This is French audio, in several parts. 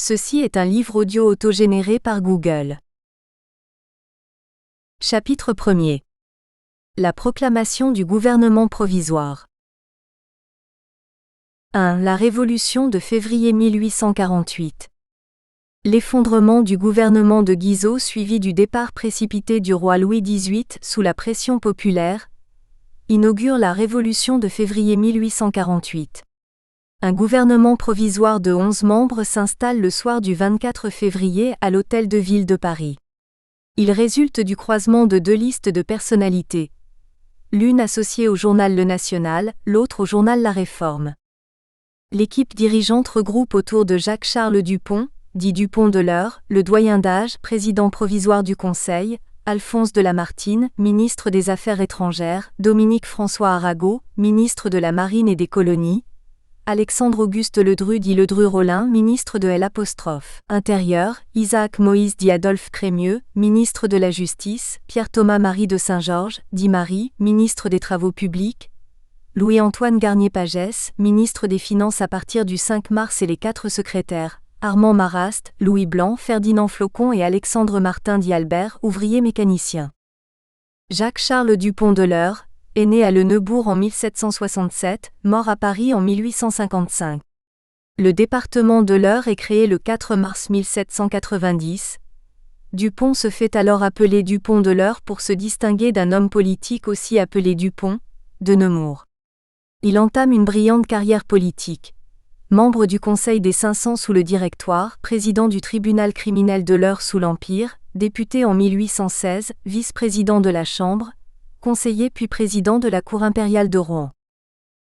Ceci est un livre audio autogénéré par Google. Chapitre 1er. La proclamation du gouvernement provisoire. 1. La Révolution de février 1848. L'effondrement du gouvernement de Guizot suivi du départ précipité du roi Louis XVIII sous la pression populaire, inaugure la Révolution de février 1848. Un gouvernement provisoire de 11 membres s'installe le soir du 24 février à l'Hôtel de Ville de Paris. Il résulte du croisement de deux listes de personnalités. L'une associée au journal Le National, l'autre au journal La Réforme. L'équipe dirigeante regroupe autour de Jacques-Charles Dupont, dit Dupont de l'Eure, le doyen d'âge, président provisoire du Conseil, Alphonse de Lamartine, ministre des Affaires étrangères, Dominique-François Arago, ministre de la Marine et des Colonies, Alexandre-Auguste Ledru dit Ledru-Rollin, ministre de l'Intérieur, Isaac Moïse dit Adolphe Crémieux, ministre de la Justice, Pierre-Thomas-Marie de Saint-Georges, dit Marie, ministre des Travaux publics, Louis-Antoine Garnier-Pagès, ministre des Finances à partir du 5 mars et les 4 secrétaires, Armand Marrast, Louis Blanc, Ferdinand Flocon et Alexandre Martin dit Albert, ouvrier mécanicien. Jacques-Charles Dupont de l'Eure, est né à Le Neubourg en 1767, mort à Paris en 1855. Le département de l'Eure est créé le 4 mars 1790. Dupont se fait alors appeler Dupont de l'Eure pour se distinguer d'un homme politique aussi appelé Dupont, de Nemours. Il entame une brillante carrière politique. Membre du Conseil des 500 sous le Directoire, président du tribunal criminel de l'Eure sous l'Empire, député en 1816, vice-président de la Chambre, conseiller puis président de la Cour impériale de Rouen.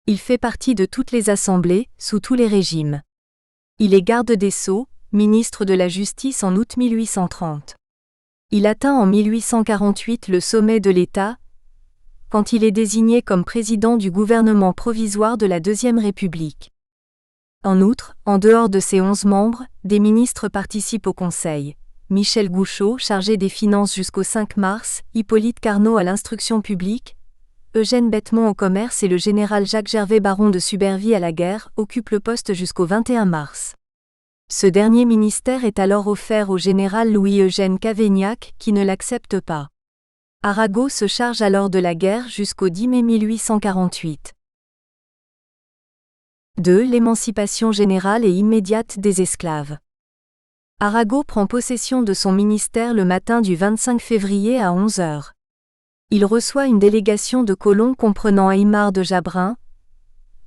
Il fait partie de toutes les assemblées, sous tous les régimes. Il est garde des Sceaux, ministre de la Justice en août 1830. Il atteint en 1848 le sommet de l'État, quand il est désigné comme président du gouvernement provisoire de la Deuxième République. En outre, en dehors de ses 11 membres, des ministres participent au Conseil. Michel Gouchot, chargé des Finances jusqu'au 5 mars, Hippolyte Carnot à l'Instruction publique, Eugène Bettemont au Commerce et le général Jacques Gervais baron de Subervie à la guerre, occupent le poste jusqu'au 21 mars. Ce dernier ministère est alors offert au général Louis-Eugène Cavaignac, qui ne l'accepte pas. Arago se charge alors de la guerre jusqu'au 10 mai 1848. 2. L'émancipation générale et immédiate des esclaves. Arago prend possession de son ministère le matin du 25 février à 11 h. Il reçoit une délégation de colons comprenant Aymar de Jabrin,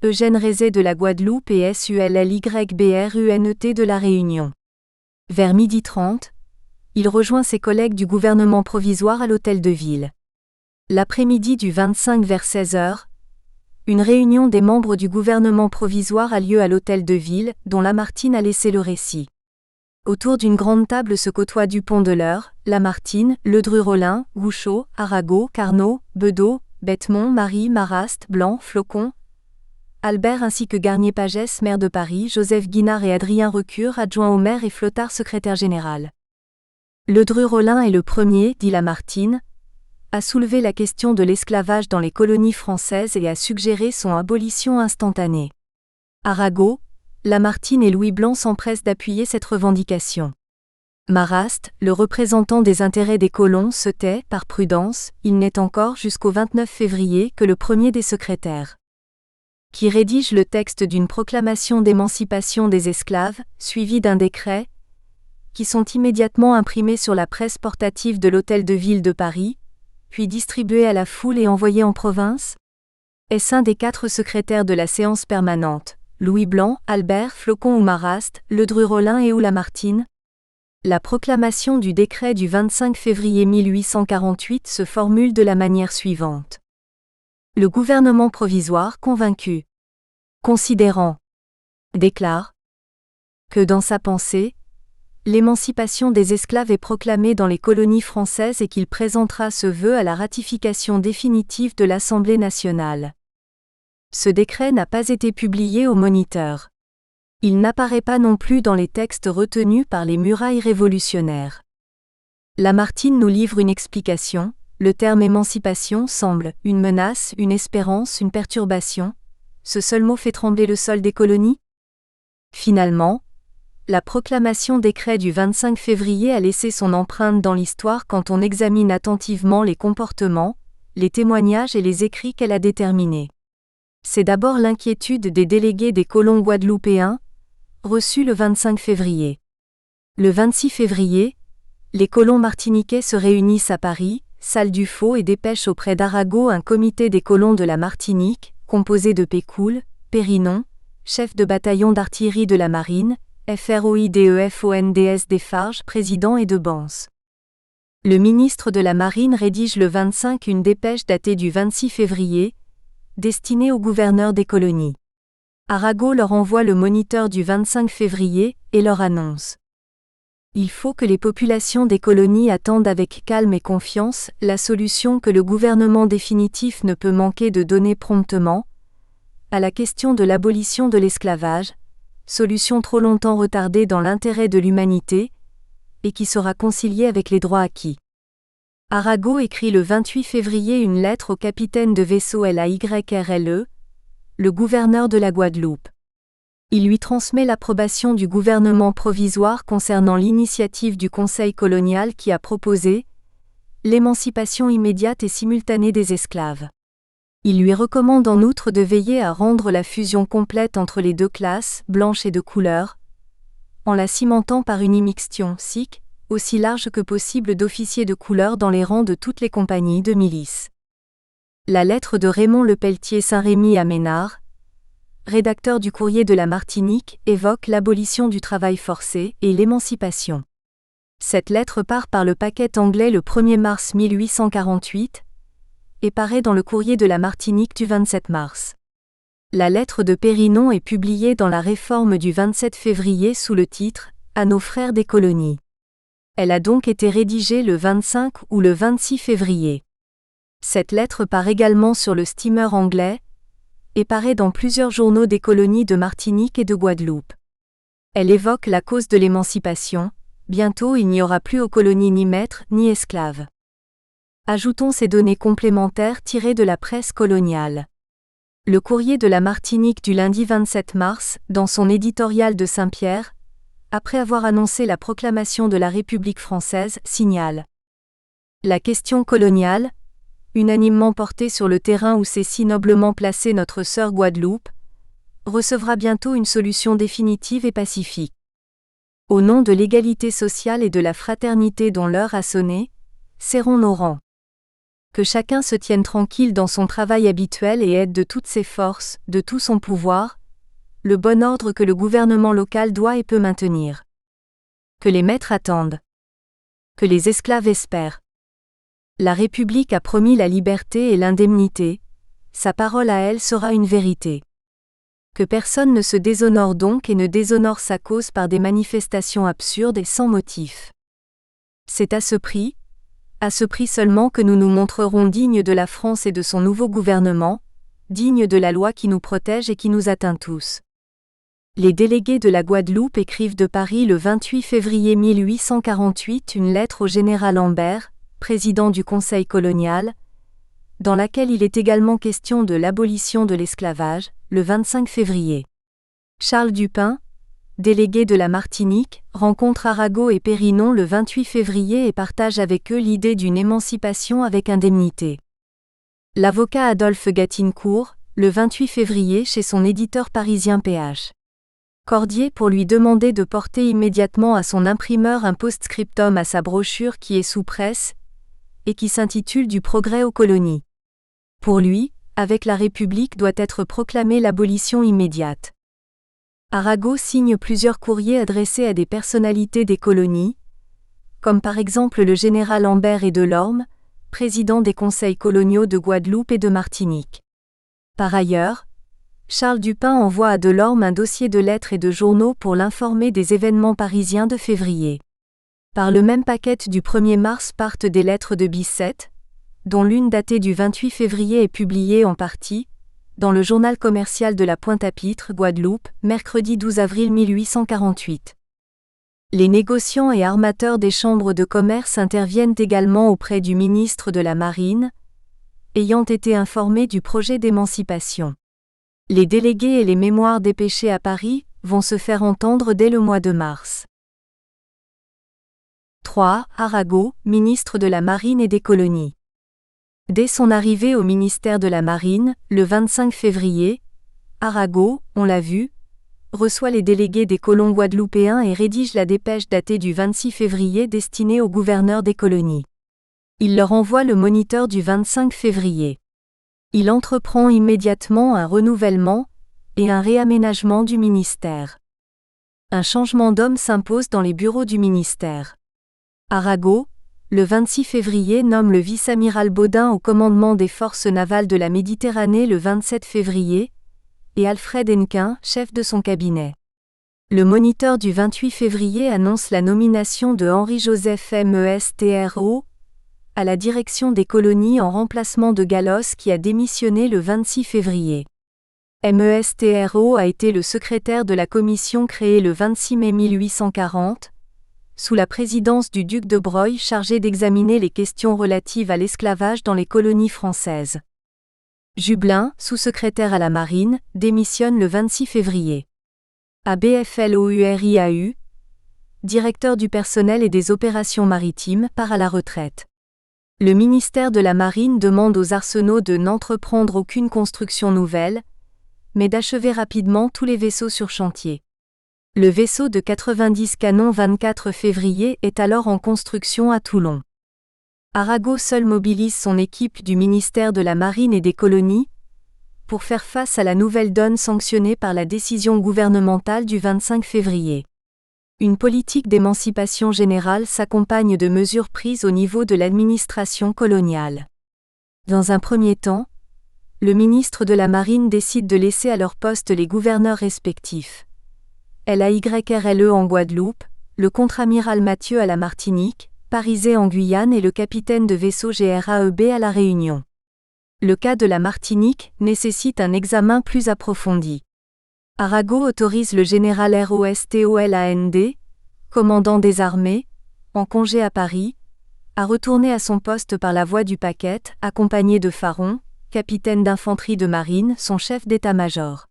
Eugène Rézet de la Guadeloupe et SULLYBRUNET de la Réunion. Vers 12h30, il rejoint ses collègues du gouvernement provisoire à l'Hôtel de Ville. L'après-midi du 25 vers 16 h, une réunion des membres du gouvernement provisoire a lieu à l'Hôtel de Ville, dont Lamartine a laissé le récit. Autour d'une grande table se côtoient Dupont de l'Eure, Lamartine, Ledru-Rollin, Gouchot, Arago, Carnot, Bedeau, Bettemont, Marie, Marrast, Blanc, Flocon, Albert ainsi que Garnier-Pagès, maire de Paris, Joseph Guinard et Adrien Recure, adjoint au maire et Flottard, secrétaire général. Ledru-Rollin est le premier, dit Lamartine, à soulever la question de l'esclavage dans les colonies françaises et à suggérer son abolition instantanée. Arago, Lamartine et Louis Blanc s'empressent d'appuyer cette revendication. Marrast, le représentant des intérêts des colons, se tait, par prudence, il n'est encore jusqu'au 29 février que le premier des secrétaires, qui rédige le texte d'une proclamation d'émancipation des esclaves, suivi d'un décret, qui sont immédiatement imprimés sur la presse portative de l'Hôtel de Ville de Paris, puis distribués à la foule et envoyés en province? Est-ce un des 4 secrétaires de la séance permanente, Louis Blanc, Albert, Flocon ou Marrast, Ledru-Rollin et ou Lamartine? La proclamation du décret du 25 février 1848 se formule de la manière suivante. Le gouvernement provisoire convaincu, considérant, déclare que dans sa pensée, l'émancipation des esclaves est proclamée dans les colonies françaises et qu'il présentera ce vœu à la ratification définitive de l'Assemblée nationale. Ce décret n'a pas été publié au Moniteur. Il n'apparaît pas non plus dans les textes retenus par les murailles révolutionnaires. Lamartine nous livre une explication. Le terme émancipation semble une menace, une espérance, une perturbation. Ce seul mot fait trembler le sol des colonies? Finalement, la proclamation décret du 25 février a laissé son empreinte dans l'histoire quand on examine attentivement les comportements, les témoignages et les écrits qu'elle a déterminés. C'est d'abord l'inquiétude des délégués des colons guadeloupéens, reçus le 25 février. Le 26 février, les colons martiniquais se réunissent à Paris, salle du Faux, et dépêchent auprès d'Arago un comité des colons de la Martinique, composé de Pécoul, Périnon, chef de bataillon d'artillerie de la marine, FROIDEFONDS Desfarges, président, et de Bans. Le ministre de la Marine rédige le 25 une dépêche datée du 26 février, destinée au gouverneur des colonies. Arago leur envoie le moniteur du 25 février, et leur annonce: il faut que les populations des colonies attendent avec calme et confiance la solution que le gouvernement définitif ne peut manquer de donner promptement à la question de l'abolition de l'esclavage, solution trop longtemps retardée dans l'intérêt de l'humanité, et qui sera conciliée avec les droits acquis. Arago écrit le 28 février une lettre au capitaine de vaisseau LAYRLE, le gouverneur de la Guadeloupe. Il lui transmet l'approbation du gouvernement provisoire concernant l'initiative du Conseil colonial qui a proposé l'émancipation immédiate et simultanée des esclaves. Il lui recommande en outre de veiller à rendre la fusion complète entre les deux classes, blanches et de couleur, en la cimentant par une immixtion sikh, aussi large que possible d'officiers de couleur dans les rangs de toutes les compagnies de milices. La lettre de Raymond Lepelletier Saint-Rémy à Ménard, rédacteur du Courrier de la Martinique, évoque l'abolition du travail forcé et l'émancipation. Cette lettre part par le paquet anglais le 1er mars 1848 et paraît dans le Courrier de la Martinique du 27 mars. La lettre de Périnon est publiée dans la Réforme du 27 février sous le titre « À nos frères des colonies ». Elle a donc été rédigée le 25 ou le 26 février. Cette lettre part également sur le steamer anglais et paraît dans plusieurs journaux des colonies de Martinique et de Guadeloupe. Elle évoque la cause de l'émancipation: bientôt il n'y aura plus aux colonies ni maîtres ni esclaves. Ajoutons ces données complémentaires tirées de la presse coloniale. Le Courrier de la Martinique du lundi 27 mars, dans son éditorial de Saint-Pierre, après avoir annoncé la proclamation de la République française, signale: la question coloniale, unanimement portée sur le terrain où s'est si noblement placée notre sœur Guadeloupe, recevra bientôt une solution définitive et pacifique. Au nom de l'égalité sociale et de la fraternité dont l'heure a sonné, serrons nos rangs. Que chacun se tienne tranquille dans son travail habituel et aide de toutes ses forces, de tout son pouvoir, le bon ordre que le gouvernement local doit et peut maintenir. Que les maîtres attendent. Que les esclaves espèrent. La République a promis la liberté et l'indemnité, sa parole à elle sera une vérité. Que personne ne se déshonore donc et ne déshonore sa cause par des manifestations absurdes et sans motif. C'est à ce prix seulement que nous nous montrerons dignes de la France et de son nouveau gouvernement, dignes de la loi qui nous protège et qui nous atteint tous. Les délégués de la Guadeloupe écrivent de Paris le 28 février 1848 une lettre au général Ambert, président du Conseil colonial, dans laquelle il est également question de l'abolition de l'esclavage, le 25 février. Charles Dupin, délégué de la Martinique, rencontre Arago et Périnon le 28 février et partage avec eux l'idée d'une émancipation avec indemnité. L'avocat Adolphe Gatincourt, le 28 février chez son éditeur parisien PH. Cordier pour lui demander de porter immédiatement à son imprimeur un post-scriptum à sa brochure qui est sous presse et qui s'intitule Du progrès aux colonies. Pour lui, avec la République doit être proclamée l'abolition immédiate. Arago signe plusieurs courriers adressés à des personnalités des colonies, comme par exemple le général Ambert et Delorme, président des conseils coloniaux de Guadeloupe et de Martinique. Par ailleurs, Charles Dupin envoie à Delorme un dossier de lettres et de journaux pour l'informer des événements parisiens de février. Par le même paquet du 1er mars partent des lettres de Bicêtre, dont l'une datée du 28 février est publiée en partie dans le journal commercial de la Pointe-à-Pitre, Guadeloupe, mercredi 12 avril 1848. Les négociants et armateurs des chambres de commerce interviennent également auprès du ministre de la Marine, ayant été informés du projet d'émancipation. Les délégués et les mémoires dépêchés à Paris vont se faire entendre dès le mois de mars. 3. Arago, ministre de la Marine et des Colonies. Dès son arrivée au ministère de la Marine, le 25 février, Arago, on l'a vu, reçoit les délégués des colons guadeloupéens et rédige la dépêche datée du 26 février destinée aux gouverneurs des colonies. Il leur envoie le moniteur du 25 février. Il entreprend immédiatement un renouvellement et un réaménagement du ministère. Un changement d'homme s'impose dans les bureaux du ministère. Arago, le 26 février nomme le vice-amiral Baudin au commandement des forces navales de la Méditerranée le 27 février, et Alfred Hennequin, chef de son cabinet. Le moniteur du 28 février annonce la nomination de Henri-Joseph Mestro à la direction des colonies en remplacement de Gallos qui a démissionné le 26 février. Mestro a été le secrétaire de la commission créée le 26 mai 1840, sous la présidence du duc de Broglie chargé d'examiner les questions relatives à l'esclavage dans les colonies françaises. Jubelin, sous-secrétaire à la marine, démissionne le 26 février. ABFLOURIAU, directeur du personnel et des opérations maritimes, part à la retraite. Le ministère de la Marine demande aux arsenaux de n'entreprendre aucune construction nouvelle, mais d'achever rapidement tous les vaisseaux sur chantier. Le vaisseau de 90 canons 24 février est alors en construction à Toulon. Arago seul mobilise son équipe du ministère de la Marine et des Colonies pour faire face à la nouvelle donne sanctionnée par la décision gouvernementale du 25 février. Une politique d'émancipation générale s'accompagne de mesures prises au niveau de l'administration coloniale. Dans un premier temps, le ministre de la Marine décide de laisser à leur poste les gouverneurs respectifs. LAYRLE en Guadeloupe, le contre-amiral Mathieu à la Martinique, Parisé en Guyane et le capitaine de vaisseau GRAEB à la Réunion. Le cas de la Martinique nécessite un examen plus approfondi. Arago autorise le général ROSTOLAND, commandant des armées, en congé à Paris, à retourner à son poste par la voie du Paquette, accompagné de Faron, capitaine d'infanterie de marine, son chef d'état-major.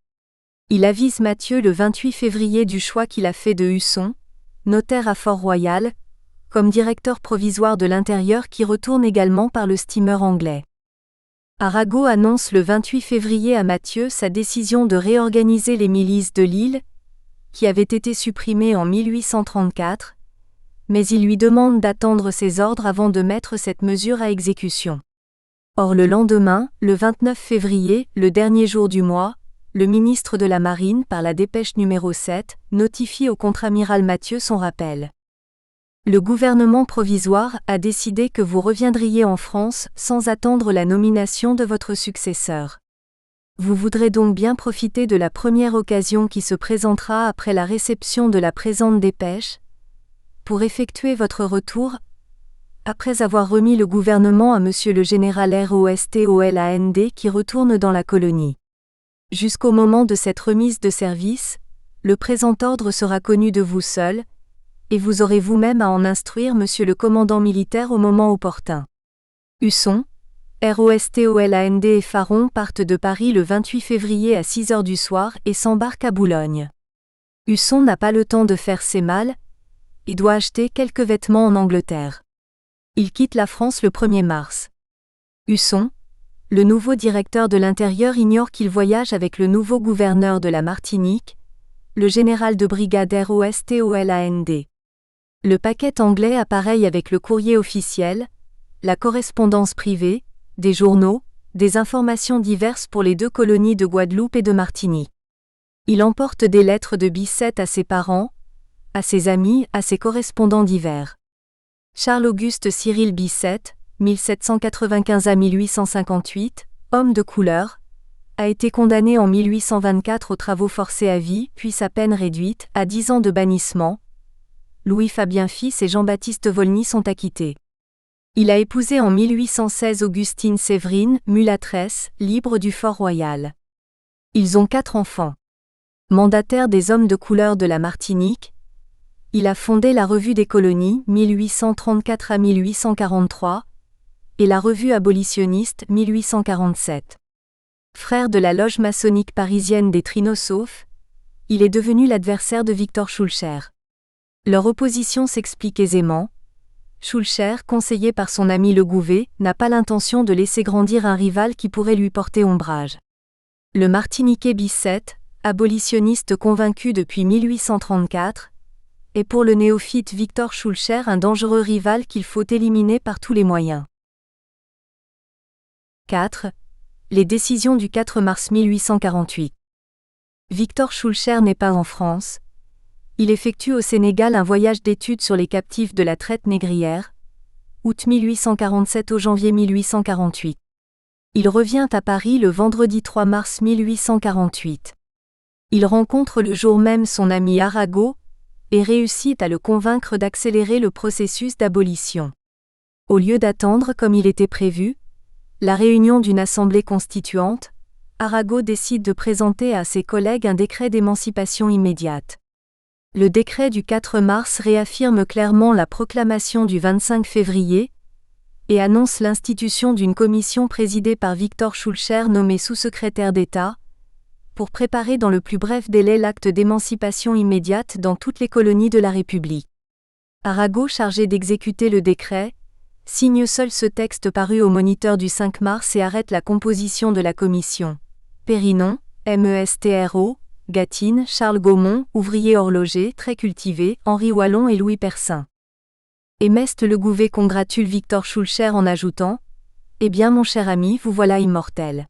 Il avise Mathieu le 28 février du choix qu'il a fait de Husson, notaire à Fort-Royal, comme directeur provisoire de l'intérieur qui retourne également par le steamer anglais. Arago annonce le 28 février à Mathieu sa décision de réorganiser les milices de l'île, qui avaient été supprimées en 1834, mais il lui demande d'attendre ses ordres avant de mettre cette mesure à exécution. Or le lendemain, le 29 février, le dernier jour du mois, le ministre de la Marine, par la dépêche numéro 7, notifie au contre-amiral Mathieu son rappel. Le gouvernement provisoire a décidé que vous reviendriez en France sans attendre la nomination de votre successeur. Vous voudrez donc bien profiter de la première occasion qui se présentera après la réception de la présente dépêche, pour effectuer votre retour, après avoir remis le gouvernement à Monsieur le général ROSTOLAND qui retourne dans la colonie. Jusqu'au moment de cette remise de service, le présent ordre sera connu de vous seul, et vous aurez vous-même à en instruire Monsieur le commandant militaire au moment opportun. Husson, ROSTOLAND et Faron partent de Paris le 28 février à 6 heures du soir et s'embarquent à Boulogne. Husson n'a pas le temps de faire ses malles, et doit acheter quelques vêtements en Angleterre. Il quitte la France le 1er mars. Husson, le nouveau directeur de l'Intérieur, ignore qu'il voyage avec le nouveau gouverneur de la Martinique, le général de brigade ROSTOLAND. Le paquet anglais appareille avec le courrier officiel, la correspondance privée, des journaux, des informations diverses pour les deux colonies de Guadeloupe et de Martinique. Il emporte des lettres de Bicêtre à ses parents, à ses amis, à ses correspondants divers. Charles-Auguste Cyril Bicêtre, 1795 à 1858, homme de couleur, a été condamné en 1824 aux travaux forcés à vie, puis sa peine réduite à 10 ans de bannissement. Louis-Fabien Fils et Jean-Baptiste Volny sont acquittés. Il a épousé en 1816 Augustine Séverine, mulâtresse, libre du Fort-Royal. Ils ont 4 enfants. Mandataire des hommes de couleur de la Martinique, il a fondé la Revue des colonies 1834 à 1843 et la Revue abolitionniste 1847. Frère de la loge maçonnique parisienne des Trinosophes, il est devenu l'adversaire de Victor Schœlcher. Leur opposition s'explique aisément. Schœlcher, conseillé par son ami Le Gouvet, n'a pas l'intention de laisser grandir un rival qui pourrait lui porter ombrage. Le Martiniquais Bicêtre, abolitionniste convaincu depuis 1834, est pour le néophyte Victor Schœlcher un dangereux rival qu'il faut éliminer par tous les moyens. 4. Les décisions du 4 mars 1848. Victor Schœlcher n'est pas en France. Il effectue au Sénégal un voyage d'études sur les captifs de la traite négrière, août 1847 au janvier 1848. Il revient à Paris le vendredi 3 mars 1848. Il rencontre le jour même son ami Arago et réussit à le convaincre d'accélérer le processus d'abolition. Au lieu d'attendre comme il était prévu, la réunion d'une assemblée constituante, Arago décide de présenter à ses collègues un décret d'émancipation immédiate. Le décret du 4 mars réaffirme clairement la proclamation du 25 février et annonce l'institution d'une commission présidée par Victor Schœlcher nommé sous-secrétaire d'État, pour préparer dans le plus bref délai l'acte d'émancipation immédiate dans toutes les colonies de la République. Arago, chargé d'exécuter le décret, signe seul ce texte paru au Moniteur du 5 mars et arrête la composition de la commission. Périnon, MESTRO, Gatine, Charles Gaumont, ouvrier horloger, très cultivé, Henri Wallon et Louis Persin. Et Meste Le Gouvet congratule Victor Schœlcher en ajoutant « Eh bien mon cher ami, vous voilà immortel ».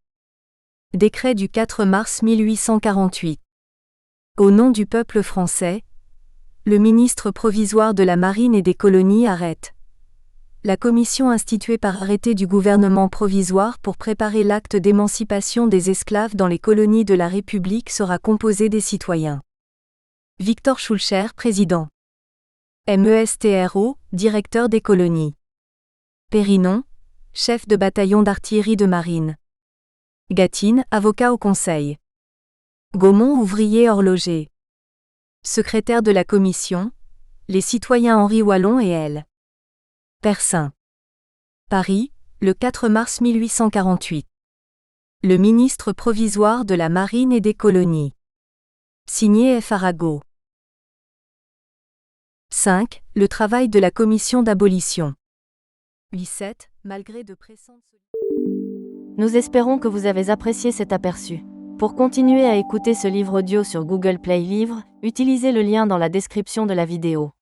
Décret du 4 mars 1848. Au nom du peuple français, le ministre provisoire de la Marine et des Colonies arrête la commission instituée par arrêté du gouvernement provisoire pour préparer l'acte d'émancipation des esclaves dans les colonies de la République sera composée des citoyens. Victor Schœlcher, président. MESTRO, directeur des colonies. Périnon, chef de bataillon d'artillerie de marine. Gatine, avocat au conseil. Gaumont, ouvrier horloger. Secrétaire de la commission, les citoyens Henri Wallon et L. Persin. Paris, le 4 mars 1848. Le ministre provisoire de la Marine et des Colonies. Signé F. Arago. 5. Le travail de la commission d'abolition. 8-7. Malgré de pressantes... Nous espérons que vous avez apprécié cet aperçu. Pour continuer à écouter ce livre audio sur Google Play Livres, utilisez le lien dans la description de la vidéo.